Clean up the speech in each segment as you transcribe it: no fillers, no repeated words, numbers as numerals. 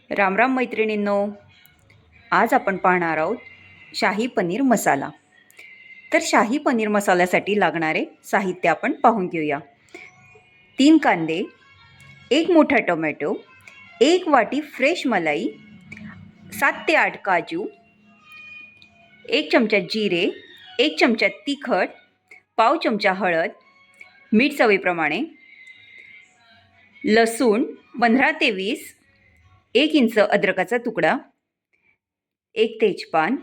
रामराम मैत्रिणींनो, आज आपण पाहणार आहोत शाही पनीर मसाला. तर शाही पनीर मसाल्यासाठी लागणारे साहित्य आपण पाहून घेऊया. 3 कांदे, 1 मोठा टोमॅटो, 1 वाटी फ्रेश मलाई, 7 ते 8 काजू, 1 चमचा जिरे, 1 चमचा तिखट, पाव चमचा हळद, मीठ चवीप्रमाणे, लसूण 15 ते 20, 1 इंच अद्रकाचा तुकडा, 1 तेजपान,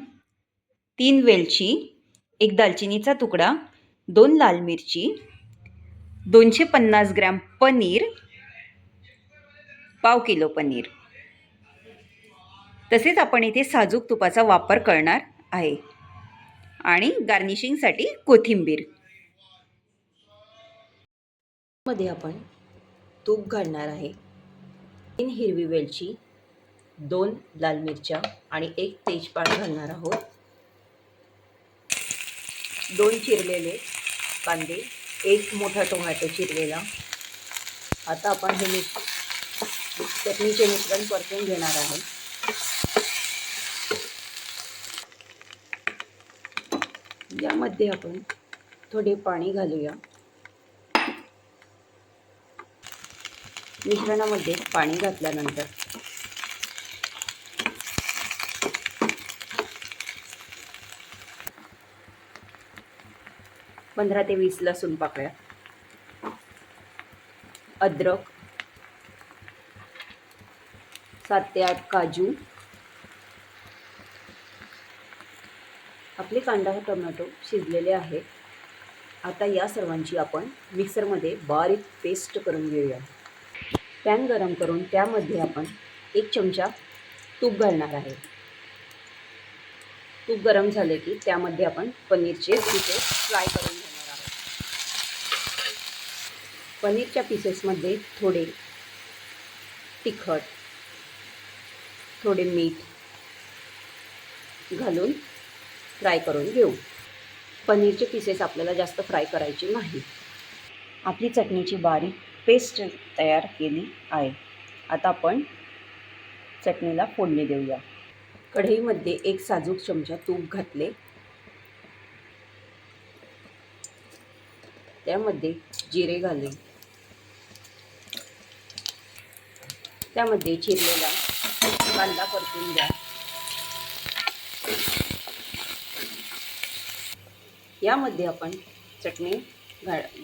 3 वेलची, 1 दालचिनीचा तुकडा, 2 लाल मिरची, 250 ग्रॅम पनीर, पाव किलो पनीर. तसेच आपण इथे साजूक तुपाचा वापर करणार आहे आणि गार्निशिंगसाठी कोथिंबीर. मध्ये आपण तूप घालणार आहे. 3 हिरवी वेलची, 2 लाल मिरच्या आणि 1 तेजपान घालणार आहोत. 2 चिरलेले कांदे, 1 मोठा टोमॅटो चिरलेला. आता आपण हे चटणीचे मिश्रण परतून घेणार आहे. यामध्ये आपण थोडे पाणी घालूया. मिश्रणामध्ये पाणी घातल्यानंतर पंधरा ते 20 लसूण पाकळ्या, अद्रक, 7 ते 8 काजू, आपले कांदा व टोमॅटो शिजलेले आहे. आता या सर्वांची आपण मिक्सरमध्ये बारीक पेस्ट करून घेऊया. पॅन गरम करून त्यामध्ये आपण 1 चमचा तूप घालणार आहे. तूप गरम झाले की त्यामध्ये आपण पनीरचे पीसेस फ्राय करून घेणार आहोत. पनीरच्या पीसेसमध्ये थोडे तिखट, थोडे मीठ घालून फ्राय करून घेऊ. पनीरचे पीसेस आपल्याला जास्त फ्राय करायचे नाही. आपली चटणीची बारीक पेस्ट तयार केली आहे. आता आपण चटणीला फोडणी देऊया. कढईमध्ये 1 साजूक चमचा तूप घातले. त्यामध्ये जिरे घाले. त्यामध्ये चिरलेला कांदा परतून द्या. यामध्ये आपण चटणी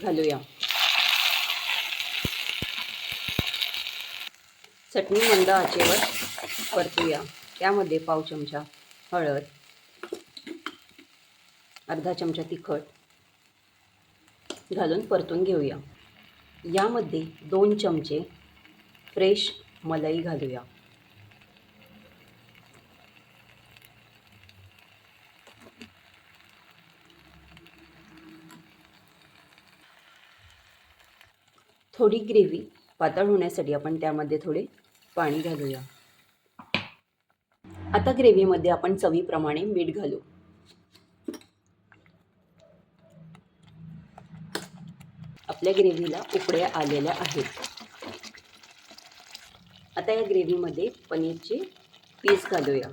घालूया. चटणी मंद आचेवर परतूया. त्यामध्ये पाव चमचा हळद, अर्धा चमचा तिखट घालून परतून घेऊया. यामध्ये 2 चमचे फ्रेश मलाई घालूया. थोडी ग्रेव्ही पातळ होण्यासाठी आपण त्यामध्ये थोडे पाणी घालूया. आता ग्रेव्हीमध्ये आपण चवीप्रमाणे मीठ घालू. आपल्या ग्रेव्हीला उकळ्या आलेल्या आहेत. आता या ग्रेव्हीमध्ये पनीरचे पीस घालूया.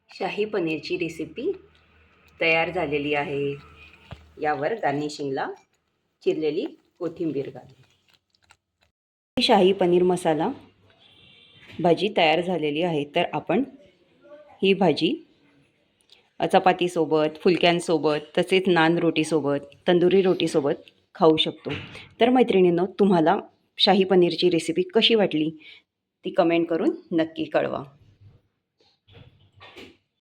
शाही पनीरची रेसिपी तयार झालेली आहे. यावर गार्निशिंगला चिरलेली कोथिंबीर घालू. शाही पनीर मसाला भाजी तयार झालेली आहे. तर आपण ही भाजी चपातीसोबत, फुलक्यांसोबत, तसेच नान रोटीसोबत, तंदुरी रोटीसोबत खाऊ शकतो. तर मैत्रिणींनो, तुम्हाला शाही पनीरची रेसिपी कशी वाटली ती कमेंट करून नक्की कळवा.